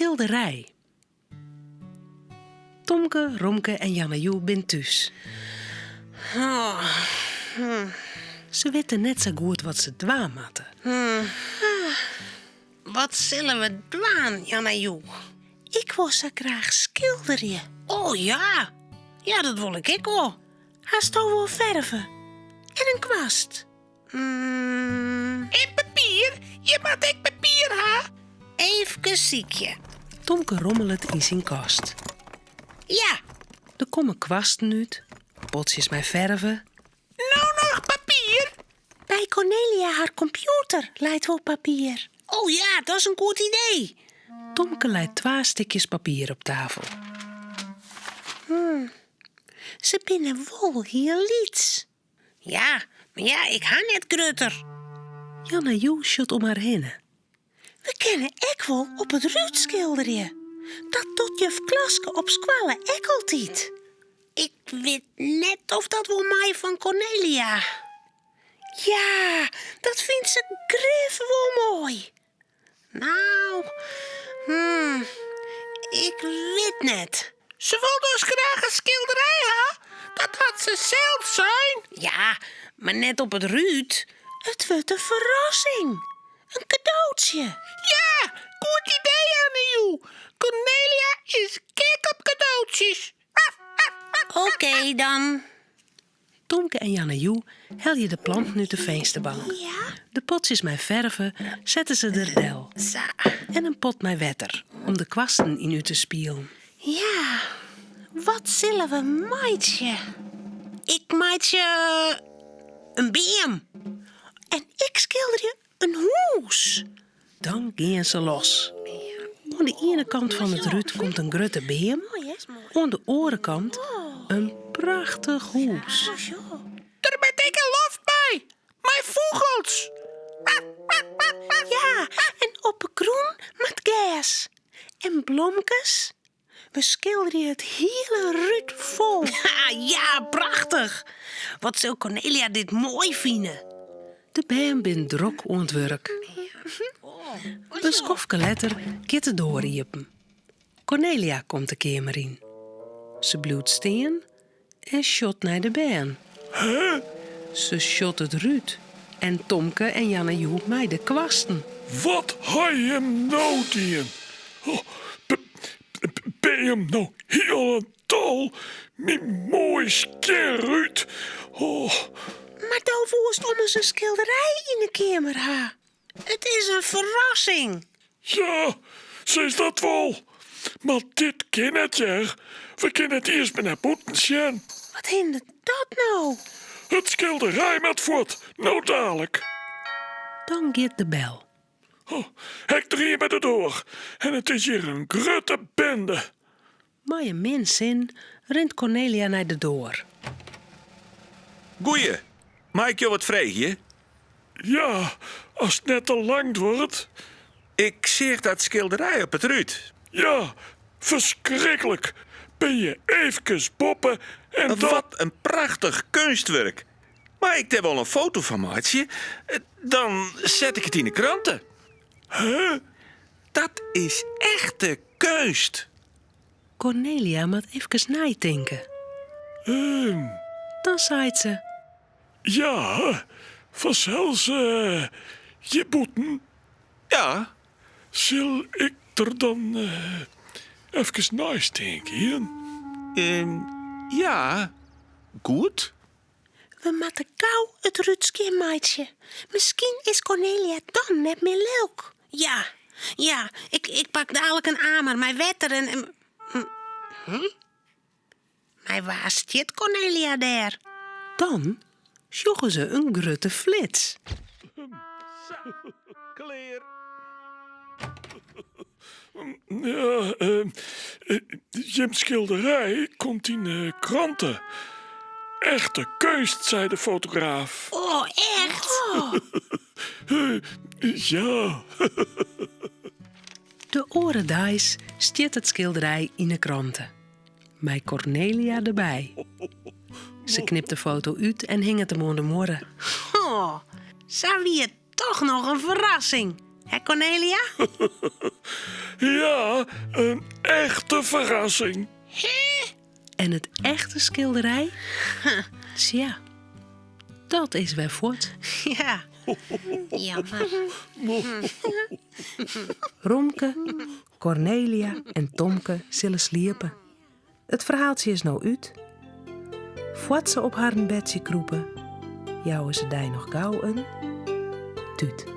skilderij. Tomke, Romke en Jannejoe zijn thuis. Ze weten net zo goed wat ze dwaan matten. Wat zullen we doen, Jannejoe? Ik wil zo graag schilderen. Oh ja. Ja, dat wil ik wel. Haast toch wel verven? En een kwast. En papier? Je maakt ik papier, ha? Even ziekje. Tomke rommelt in zijn kast. Ja. Er komen kwasten uit, potjes met verven. Nou nog papier? Bij Cornelia haar computer leidt wel papier. Oh ja, dat is een goed idee. Tomke leidt 2 stukjes papier op tafel. Ze binnen wel heel liets. Ja, maar ja, ik ha net grutter. Jannejoe shot om haar heen. We kennen ek wel op het ruut schilderen. Dat doet juf Klaske op squallen ek altijd. Ik weet net of dat wel mij van Cornelia. Ja, dat vindt ze grif wel mooi. Nou, ik weet net. Ze wil dus graag een schilderij, hè? Dat had ze zelf zijn. Ja, maar net op het ruut. Het wordt een verrassing. Een cadeautje. Ja, goed idee, Jannejoe. Cornelia is gek op cadeautjes. Oké, dan. Tomke en Jannejoe heljen de planten uit de vensterbank. Ja? De potjes met verven zetten ze er del. Zo. En een pot met wetter om de kwasten in u te spielen. Ja, wat zullen we maatje? Ik maak je een beam. En ik schilder je een hoes. Dan gaan ze los. Aan de ene kant van het ruut komt een grote beam. Mooi, hè? Mooi. Aan de andere kant een prachtig hoes. Oh, zo. Er ben ik een loft bij. Mijn vogels. Ja, en op een groen met gas. En blomkes. We schilderen het hele ruut vol. Ja, prachtig. Wat zou Cornelia dit mooi vinden? De bijen bin drok aan het werk. Een skofke letter kitte doorriepen. Cornelia komt de kamer in. Ze bloedt steen en shot naar de bijen. Ze shot het ruut. En Tomke en Jannejoe mij de kwasten. Wat ga je hem nou doen? Oh, ben je hem nou heel een tal? Mijn mooi skerruit. Oh, Maar dan voest om eens een schilderij in de kamer ha. Het is een verrassing. ja, zo is dat wel. Maar dit ken het, ja. We kunnen het eerst met naar boeten zien. Wat hindert dat nou? Het schilderij met voort, nou dadelijk. Dan gaat de bel. Oh, ik drie met de door. En het is hier een grote bende. Maar je min zin rent Cornelia naar de door. Goeie, mag ik je wat vragen? Ja, als het net te lang wordt. Ik zie dat schilderij op het ruut. Ja, verschrikkelijk. Ben je even boppen en dan... Wat een prachtig kunstwerk. Maar ik heb wel een foto van maatje. Dan zet ik het in de kranten. Huh? Dat is echte kunst. Cornelia moet even nadenken. Dan zei ze... Ja, vanzelfs je boeten. Ja, Zal ik er dan even naast denken? ja, goed. We moeten gauw het rutske maatje. Misschien is Cornelia dan net meer leuk. Ja, ik pak dadelijk een amer, mijn wetter en... Maar waar zit Cornelia daar? Dan sjoggen ze een grote flits. Clear. Ja, Jim's schilderij komt in de kranten. Echte kunst, zei de fotograaf. Oh, echt? Ja, De orendaais stiet het schilderij in de kranten. Met Cornelia erbij. Ze knipt de foto uit en hing het hem aan de morren. Oh, zou wie het toch nog een verrassing. Hè, Cornelia? Ja, een echte verrassing. En het echte schilderij? Tja, dat is weer voort. Ja. Jammer. Romke, Cornelia en Tomke zullen sliepen. Het verhaaltje is nou uit. Voort ze op haar bedje kroepen, jouwen ze daar nog gauw een tuut.